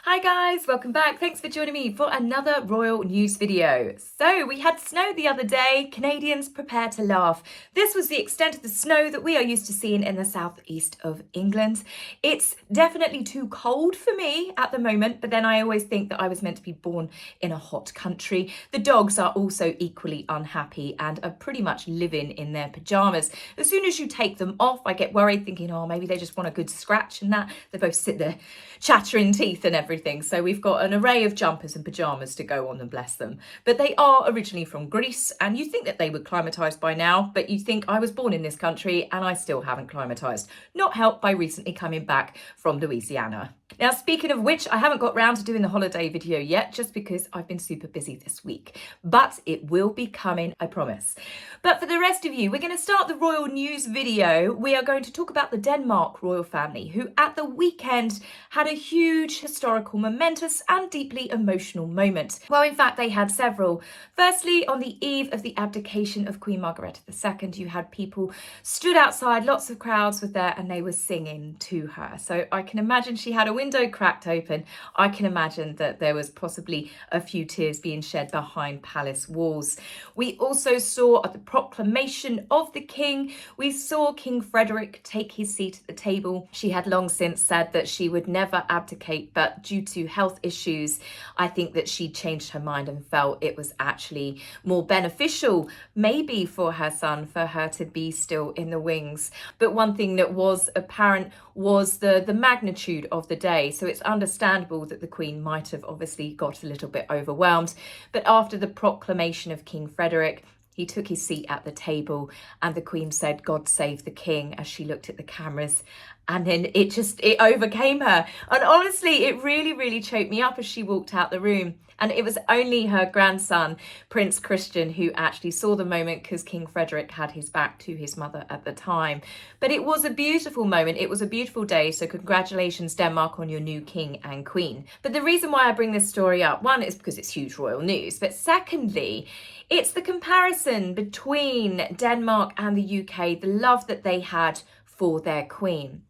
Hi guys, welcome back. Thanks for joining me for another royal news video. So we had snow the other day. Canadians prepare to laugh. This was the extent of the snow that we are used to seeing in the southeast of England. It's definitely too cold for me at the moment, but then I always think that I was meant to be born in a hot country. The dogs are also equally unhappy and are pretty much living in their pajamas. As soon as you take them off, I get worried thinking, oh, maybe they just want a good scratch and that. They both sit there chattering teeth and everything. So we've got an array of jumpers and pajamas to go on, and bless them. But they are originally from Greece, and you think that they would climatise by now, but you think I was born in this country and I still haven't climatised. Not helped by recently coming back from Louisiana. Now, speaking of which, I haven't got round to doing the holiday video yet, just because I've been super busy this week. But it will be coming, I promise. But for the rest of you, we're going to start the royal news video. We are going to talk about the Denmark royal family, who at the weekend had a huge historical, momentous and deeply emotional moment. Well, in fact, they had several. Firstly, on the eve of the abdication of Queen Margaret II, you had people stood outside, lots of crowds were there, and they were singing to her. So I can imagine she had a window cracked open. I can imagine that there was possibly a few tears being shed behind palace walls. We also saw at the proclamation of the king, we saw King Frederick take his seat at the table. She had long since said that she would never abdicate, but due to health issues, I think that she changed her mind and felt it was actually more beneficial, maybe for her son, for her to be still in the wings. But one thing that was apparent was the magnitude of the day. So it's understandable that the Queen might have obviously got a little bit overwhelmed. But after the proclamation of King Frederick, he took his seat at the table and the Queen said, "God save the King," as she looked at the cameras. And then it overcame her. And honestly, it really choked me up as she walked out the room. And it was only her grandson, Prince Christian, who actually saw the moment because King Frederick had his back to his mother at the time. But it was a beautiful moment. It was a beautiful day. So congratulations, Denmark, on your new king and queen. But the reason why I bring this story up, one, is because it's huge royal news. But secondly, it's the comparison between Denmark and the UK, the love that they had for their queen.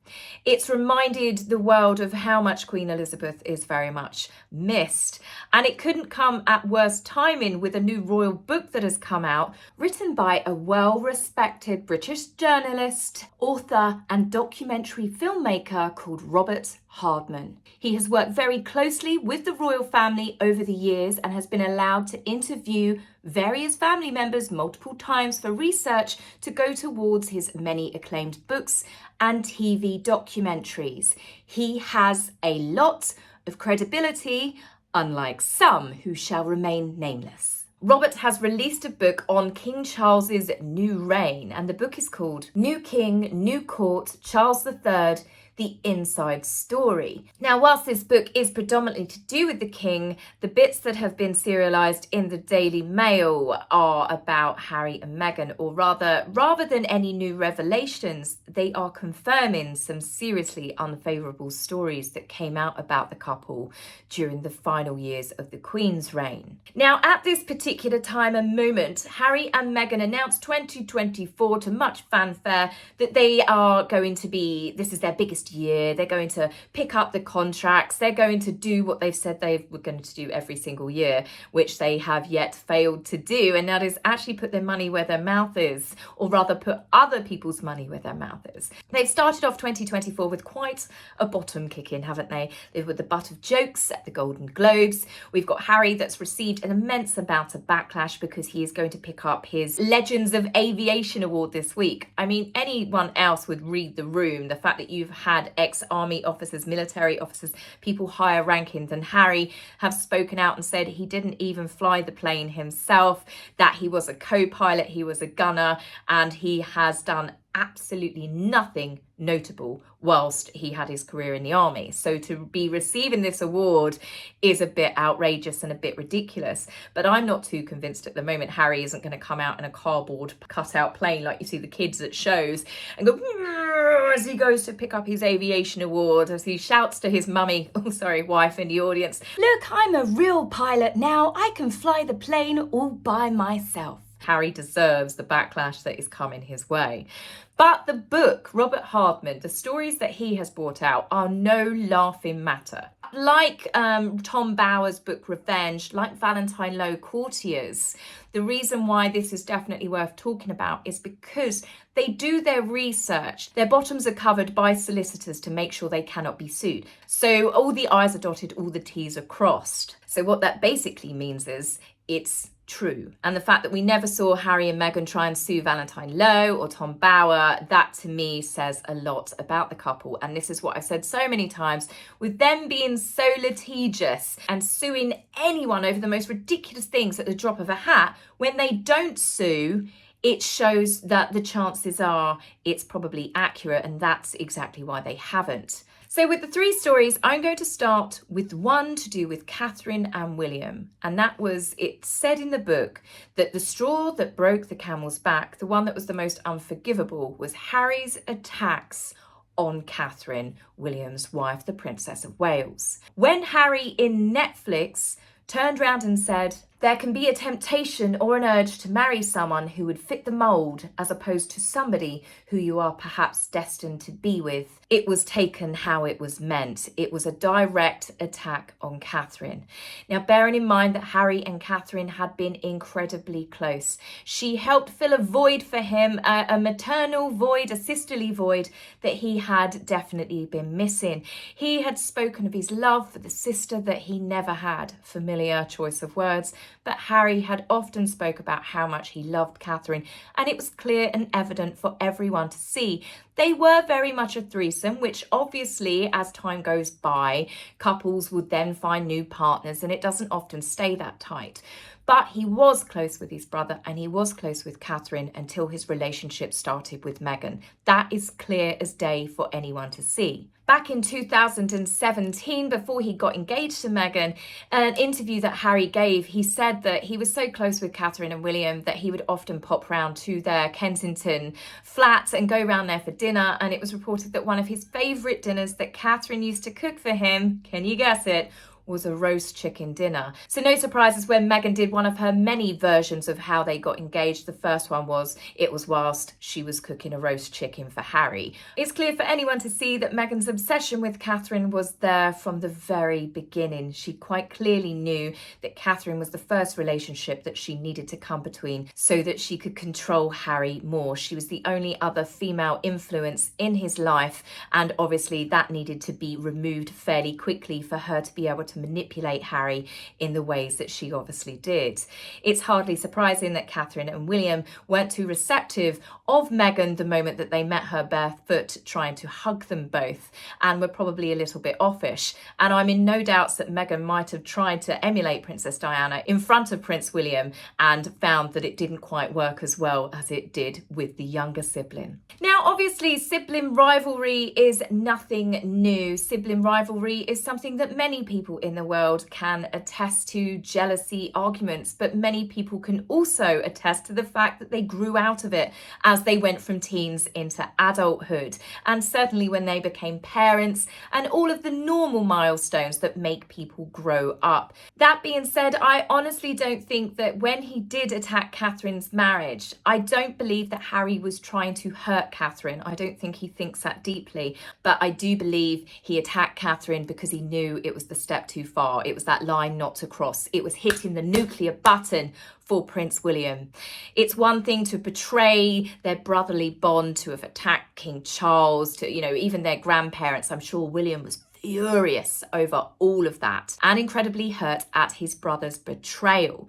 It's reminded the world of how much Queen Elizabeth is very much missed. And it couldn't come at worse timing with a new royal book that has come out, written by a well-respected British journalist, author and documentary filmmaker called Robert Hardman. He has worked very closely with the royal family over the years and has been allowed to interview various family members multiple times for research to go towards his many acclaimed books and TV documentaries. He has a lot of credibility, unlike some who shall remain nameless. Robert has released a book on King Charles's new reign, and the book is called New King, New Court, Charles III, The Inside Story. Now, whilst this book is predominantly to do with the king, the bits that have been serialised in the Daily Mail are about Harry and Meghan, or rather than any new revelations, they are confirming some seriously unfavourable stories that came out about the couple during the final years of the Queen's reign. Now, at this particular time and moment, Harry and Meghan announced 2024 to much fanfare that they are going to be, this is their biggest year, they're going to pick up the contracts, they're going to do what they've said they were going to do every single year, which they have yet failed to do, and that is actually put their money where their mouth is, or rather put other people's money where their mouth is. They've started off 2024 with quite a bottom kick in, haven't they? They were the butt of jokes at the Golden Globes. We've got Harry that's received an immense amount of backlash because he is going to pick up his Legends of Aviation award this week. I mean, anyone else would read the room. The fact that you've had ex-army officers, military officers, people higher ranking than Harry have spoken out and said he didn't even fly the plane himself, that he was a co-pilot, he was a gunner, and he has done absolutely nothing notable whilst he had his career in the army. So to be receiving this award is a bit outrageous and a bit ridiculous. But I'm not too convinced at the moment Harry isn't going to come out in a cardboard cutout plane like you see the kids at shows and go as he goes to pick up his aviation award, as he shouts to his mummy, wife in the audience, "Look, I'm a real pilot now. I can fly the plane all by myself." Harry deserves the backlash that is coming his way. But the book, Robert Hardman, the stories that he has brought out are no laughing matter. Like Tom Bower's book Revenge, like Valentine Lowe Courtiers, the reason why this is definitely worth talking about is because they do their research. Their bottoms are covered by solicitors to make sure they cannot be sued. So all the I's are dotted, all the T's are crossed. So what that basically means is it's true. And the fact that we never saw Harry and Meghan try and sue Valentine Lowe or Tom Bower, that to me says a lot about the couple. And this is what I've said so many times, with them being so litigious and suing anyone over the most ridiculous things at the drop of a hat, when they don't sue, it shows that the chances are it's probably accurate, and that's exactly why they haven't. So with the three stories, I'm going to start with one to do with Catherine and William. And that was, it said in the book that the straw that broke the camel's back, the one that was the most unforgivable, was Harry's attacks on Catherine, William's wife, the Princess of Wales. When Harry in Netflix turned around and said, "There can be a temptation or an urge to marry someone who would fit the mould as opposed to somebody who you are perhaps destined to be with," it was taken how it was meant. It was a direct attack on Catherine. Now, bearing in mind that Harry and Catherine had been incredibly close, she helped fill a void for him, a maternal void, a sisterly void that he had definitely been missing. He had spoken of his love for the sister that he never had, familiar choice of words, but Harry had often spoke about how much he loved Catherine, and it was clear and evident for everyone to see. They were very much a threesome, which obviously, as time goes by, couples would then find new partners, and it doesn't often stay that tight. But he was close with his brother and he was close with Catherine until his relationship started with Meghan. That is clear as day for anyone to see. Back in 2017, before he got engaged to Meghan, an interview that Harry gave, he said that he was so close with Catherine and William that he would often pop round to their Kensington flat and go round there for dinner. And it was reported that one of his favourite dinners that Catherine used to cook for him, can you guess it, was a roast chicken dinner. So no surprises when Meghan did one of her many versions of how they got engaged. The first one was, it was whilst she was cooking a roast chicken for Harry. It's clear for anyone to see that Meghan's obsession with Catherine was there from the very beginning. She quite clearly knew that Catherine was the first relationship that she needed to come between so that she could control Harry more. She was the only other female influence in his life, and obviously that needed to be removed fairly quickly for her to be able to manipulate Harry in the ways that she obviously did. It's hardly surprising that Catherine and William weren't too receptive of Meghan the moment that they met her barefoot, trying to hug them both, and were probably a little bit offish. And I'm in no doubts that Meghan might have tried to emulate Princess Diana in front of Prince William and found that it didn't quite work as well as it did with the younger sibling. Now, obviously, sibling rivalry is nothing new. Sibling rivalry is something that many people in the world can attest to, jealousy, arguments, but many people can also attest to the fact that they grew out of it as they went from teens into adulthood, and certainly when they became parents, and all of the normal milestones that make people grow up. That being said, I honestly don't think that when he did attack Catherine's marriage, I don't believe that Harry was trying to hurt Catherine. I don't think he thinks that deeply, but I do believe he attacked Catherine because he knew it was the step too far. It was that line not to cross. It was hitting the nuclear button for Prince William. It's one thing to betray their brotherly bond, to have attacked King Charles, to, even their grandparents. I'm sure William was furious over all of that and incredibly hurt at his brother's betrayal.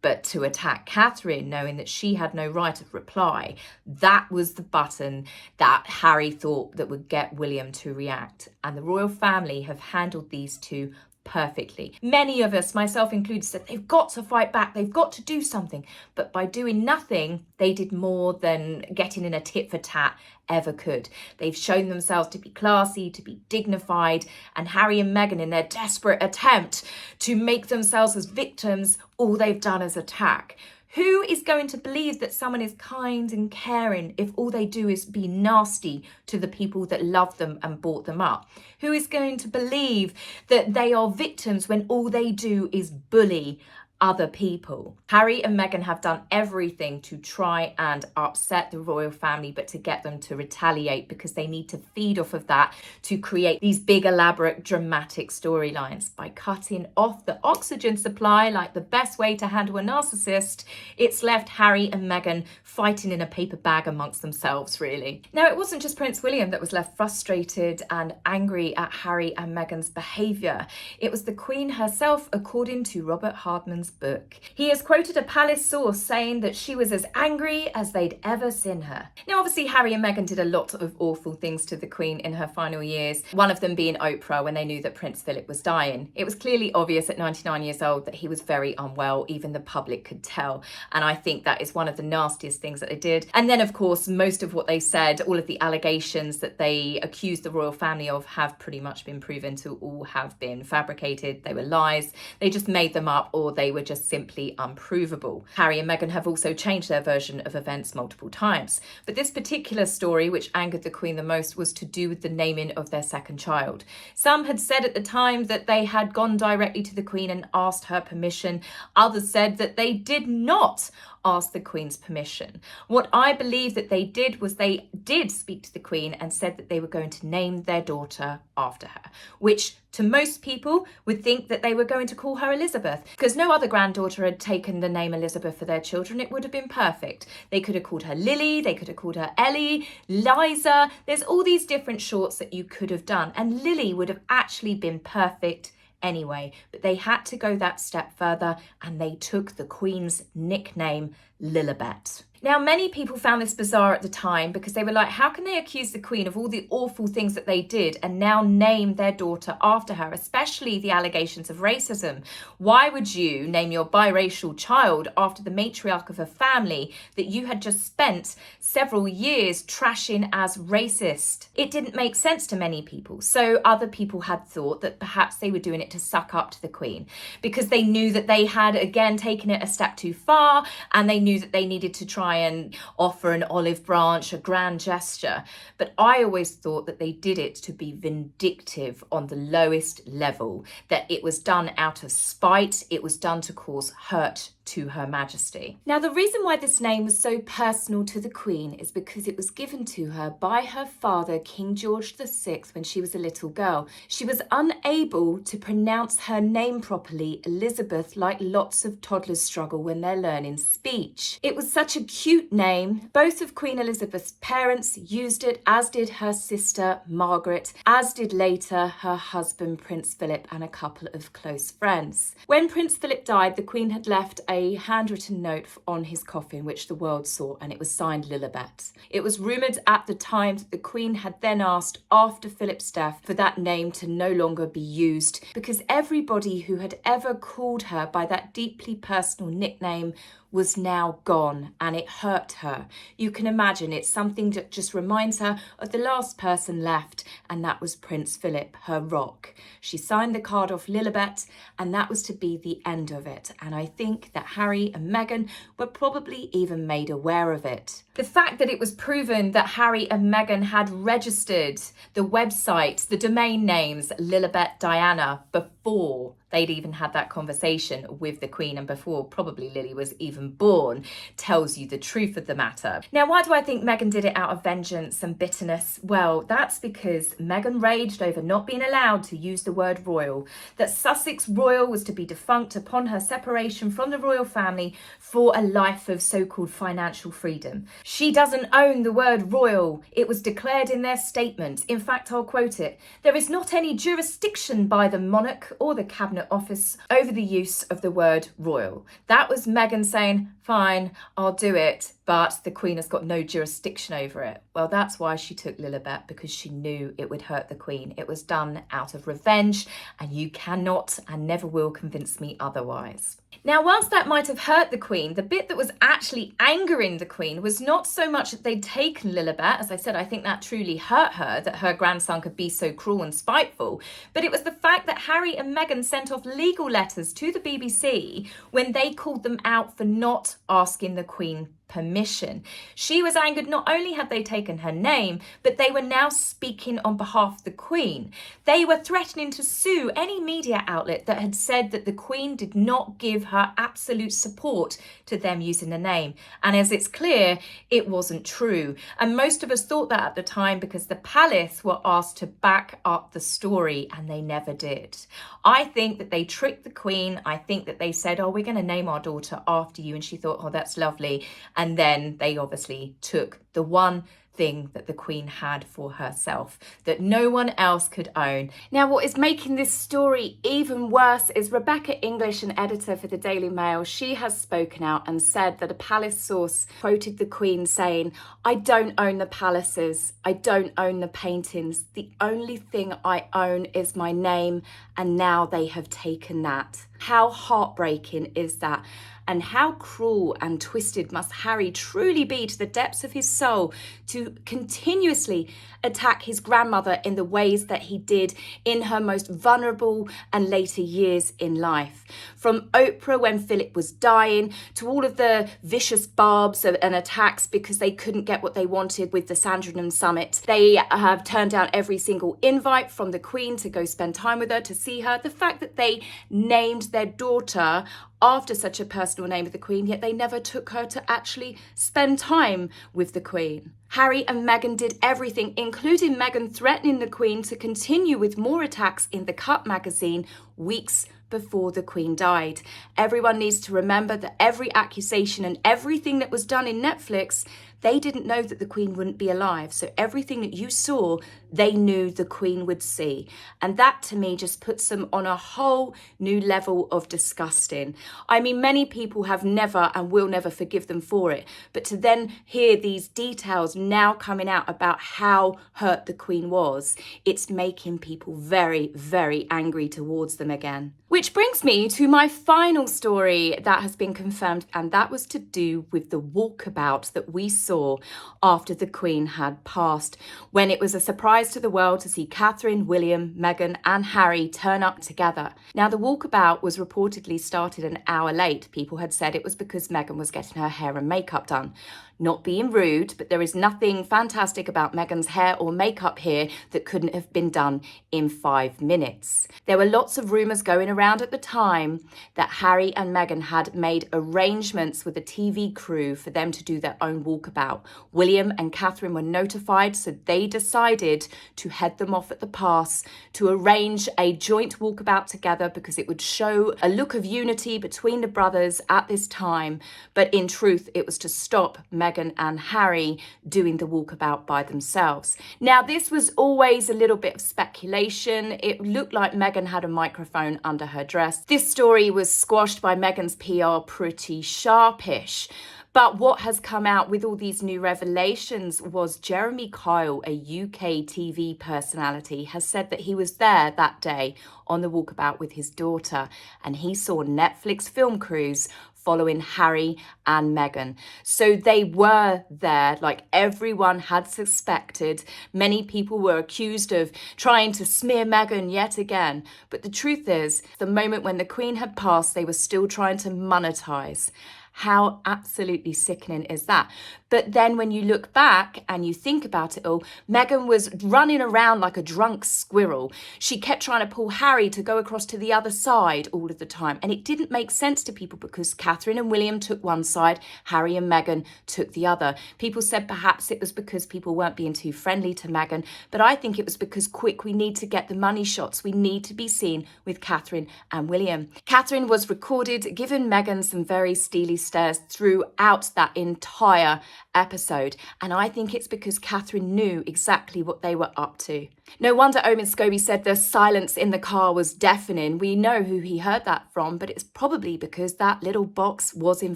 But to attack Catherine, knowing that she had no right of reply, that was the button that Harry thought that would get William to react. And the royal family have handled these two perfectly. Many of us, myself included, said they've got to fight back, they've got to do something. But by doing nothing, they did more than getting in a tit for tat ever could. They've shown themselves to be classy, to be dignified, and Harry and Meghan, in their desperate attempt to make themselves as victims, all they've done is attack. Who is going to believe that someone is kind and caring if all they do is be nasty to the people that love them and brought them up? Who is going to believe that they are victims when all they do is bully other people. Harry and Meghan have done everything to try and upset the royal family, but to get them to retaliate, because they need to feed off of that to create these big, elaborate, dramatic storylines. By cutting off the oxygen supply, like the best way to handle a narcissist, it's left Harry and Meghan fighting in a paper bag amongst themselves, really. Now, it wasn't just Prince William that was left frustrated and angry at Harry and Meghan's behaviour. It was the Queen herself, according to Robert Hardman's book. He has quoted a palace source saying that she was as angry as they'd ever seen her. Now, obviously, Harry and Meghan did a lot of awful things to the Queen in her final years, one of them being Oprah when they knew that Prince Philip was dying. It was clearly obvious at 99 years old that he was very unwell, even the public could tell, and I think that is one of the nastiest things that they did. And then, of course, most of what they said, all of the allegations that they accused the royal family of, have pretty much been proven to all have been fabricated. They were lies. They just made them up, or they were just simply unprovable. Harry and Meghan have also changed their version of events multiple times. But this particular story, which angered the Queen the most, was to do with the naming of their second child. Some had said at the time that they had gone directly to the Queen and asked her permission. Others said that they did not ask the Queen's permission. What I believe that they did was they did speak to the Queen and said that they were going to name their daughter after her, which to most people would think that they were going to call her Elizabeth, because no other granddaughter had taken the name Elizabeth for their children. It would have been perfect. They could have called her Lily, they could have called her Ellie, Liza. There's all these different shorts that you could have done, and Lily would have actually been perfect anyway, but they had to go that step further, and they took the Queen's nickname Lilibet. Now, many people found this bizarre at the time, because they were like, how can they accuse the Queen of all the awful things that they did and now name their daughter after her, especially the allegations of racism? Why would you name your biracial child after the matriarch of a family that you had just spent several years trashing as racist? It didn't make sense to many people. So other people had thought that perhaps they were doing it to suck up to the Queen, because they knew that they had again taken it a step too far, and they knew that they needed to try and offer an olive branch, a grand gesture. But I always thought that they did it to be vindictive on the lowest level, that it was done out of spite, it was done to cause hurt to Her Majesty. Now, the reason why this name was so personal to the Queen is because it was given to her by her father, King George VI, when she was a little girl. She was unable to pronounce her name properly, Elizabeth, like lots of toddlers struggle when they're learning speech. It was such a cute name. Both of Queen Elizabeth's parents used it, as did her sister Margaret, as did later her husband Prince Philip and a couple of close friends. When Prince Philip died, the Queen had left a handwritten note on his coffin, which the world saw, and it was signed Lilibet. It was rumoured at the time that the Queen had then asked, after Philip's death, for that name to no longer be used, because everybody who had ever called her by that deeply personal nickname was now gone, and it hurt her. You can imagine it's something that just reminds her of the last person left, and that was Prince Philip, her rock. She signed the card off Lilibet, and that was to be the end of it. And I think that Harry and Meghan were probably even made aware of it. The fact that it was proven that Harry and Meghan had registered the website, the domain names Lilibet Diana, before they'd even had that conversation with the Queen, and before probably Lily was even born, tells you the truth of the matter. Now, why do I think Meghan did it out of vengeance and bitterness? Well, that's because Meghan raged over not being allowed to use the word royal, that Sussex royal was to be defunct upon her separation from the royal family for a life of so-called financial freedom. She doesn't own the word royal. It was declared in their statement. In fact, I'll quote it. "There is not any jurisdiction by the monarch or the cabinet office over the use of the word royal." That was Meghan saying, fine, I'll do it, but the Queen has got no jurisdiction over it. Well, that's why she took Lilibet, because she knew it would hurt the Queen. It was done out of revenge, and you cannot and never will convince me otherwise. Now, whilst that might have hurt the Queen, the bit that was actually angering the Queen was not so much that they'd taken Lilibet. As I said, I think that truly hurt her, that her grandson could be so cruel and spiteful. But it was the fact that Harry and Meghan sent off legal letters to the BBC when they called them out for not asking the Queen permission. She was angered not only had they taken her name, but they were now speaking on behalf of the Queen. They were threatening to sue any media outlet that had said that the Queen did not give her absolute support to them using the name. And as it's clear, it wasn't true. And most of us thought that at the time because the palace were asked to back up the story, and they never did. I think that they tricked the Queen. I think that they said, oh, we're going to name our daughter after you. And she thought, oh, that's lovely. And then they obviously took the one thing that the Queen had for herself that no one else could own. Now, what is making this story even worse is Rebecca English, an editor for the Daily Mail. She has spoken out and said that a palace source quoted the Queen saying, "I don't own the palaces. I don't own the paintings. The only thing I own is my name, and now they have taken that." How heartbreaking is that? And how cruel and twisted must Harry truly be to the depths of his soul to continuously attack his grandmother in the ways that he did in her most vulnerable and later years in life. From Oprah when Philip was dying, to all of the vicious barbs and attacks because they couldn't get what they wanted with the Sandringham Summit. They have turned down every single invite from the Queen to go spend time with her, to see her. The fact that they named their daughter after such a personal name of the Queen, yet they never took her to actually spend time with the Queen. Harry and Meghan did everything, including Meghan threatening the Queen to continue with more attacks in the Cut magazine weeks before the Queen died. Everyone needs to remember that every accusation and everything that was done in Netflix, they didn't know that the Queen wouldn't be alive. So everything that you saw, they knew the Queen would see. And that to me just puts them on a whole new level of disgusting. I mean, many people have never and will never forgive them for it. But to then hear these details now coming out about how hurt the Queen was, it's making people very, very angry towards them again. Which brings me to my final story that has been confirmed, and that was to do with the walkabout that we saw after the Queen had passed, when it was a surprise to the world to see Catherine, William, Meghan and Harry turn up together. Now, the walkabout was reportedly started an hour late. People had said it was because Meghan was getting her hair and makeup done. Not being rude, but there is nothing fantastic about Meghan's hair or makeup here that couldn't have been done in 5 minutes. There were lots of rumours going around at the time that Harry and Meghan had made arrangements with a TV crew for them to do their own walkabout. William and Catherine were notified, so they decided to head them off at the pass to arrange a joint walkabout together because it would show a look of unity between the brothers at this time. But in truth, it was to stop Meghan and Harry doing the walkabout by themselves. Now, this was always a little bit of speculation. It looked like Meghan had a microphone under her dress. This story was squashed by Meghan's PR pretty sharpish. But what has come out with all these new revelations was Jeremy Kyle, a UK TV personality, has said that he was there that day on the walkabout with his daughter, and he saw Netflix film crews following Harry and Meghan. So they were there, like everyone had suspected. Many people were accused of trying to smear Meghan yet again. But the truth is, the moment when the Queen had passed, they were still trying to monetize. How absolutely sickening is that? But then when you look back and you think about it all, Meghan was running around like a drunk squirrel. She kept trying to pull Harry to go across to the other side all of the time. And it didn't make sense to people because Catherine and William took one side, Harry and Meghan took the other. People said perhaps it was because people weren't being too friendly to Meghan. But I think it was because, quick, we need to get the money shots. We need to be seen with Catherine and William. Catherine was recorded giving Meghan some very steely stares throughout that entire episode, and I think it's because Catherine knew exactly what they were up to. No wonder Owen Scobie said the silence in the car was deafening. We know who he heard that from, but it's probably because that little box was in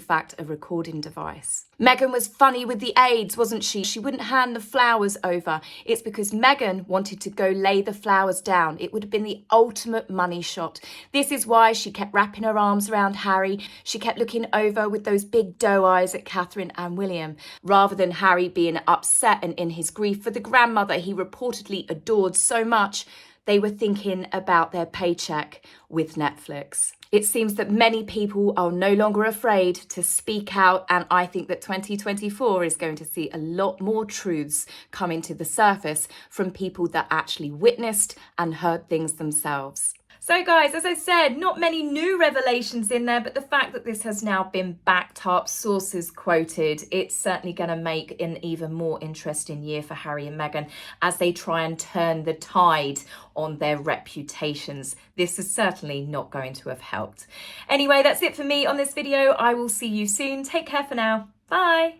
fact a recording device. Meghan was funny with the aides, wasn't she? She wouldn't hand the flowers over. It's because Meghan wanted to go lay the flowers down. It would have been the ultimate money shot. This is why she kept wrapping her arms around Harry. She kept looking over with those big doe eyes at Catherine and William, rather than Harry being upset and in his grief for the grandmother he reportedly adored so much they were thinking about their paycheck with Netflix. It seems that many people are no longer afraid to speak out, and I think that 2024 is going to see a lot more truths coming to the surface from people that actually witnessed and heard things themselves. So guys, as I said, not many new revelations in there, but the fact that this has now been backed up, sources quoted, it's certainly going to make an even more interesting year for Harry and Meghan as they try and turn the tide on their reputations. This is certainly not going to have helped. Anyway, that's it for me on this video. I will see you soon. Take care for now. Bye.